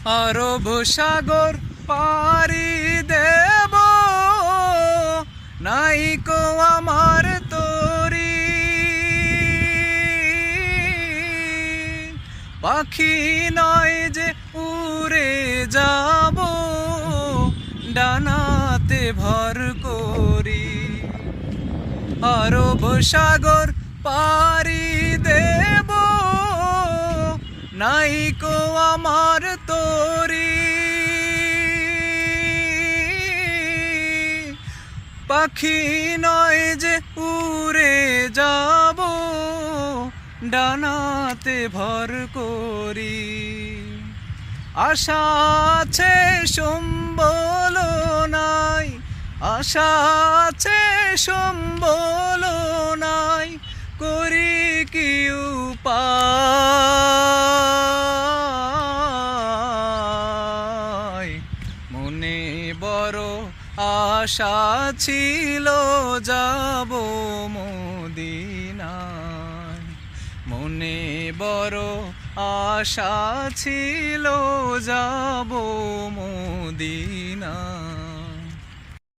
আরব সাগর পাড়ি দেব, নাইকো আমার তরি। পাখি নয় যে উড়ে যাব, ডানাতে ভর করি। আরব সাগর পাড়ি দেব, নাইকো আমার তরি। পাখি নয় যে উড়ে যাব, ডানাতে ভর করি। আশা আছে সম্বল নাই, আশা আছে সম্বল নাই, করি কি উপায়। মনে বড় আশা ছিল যাব মদিনায়, মনে বড় আশা ছিল যাব মদিনায়।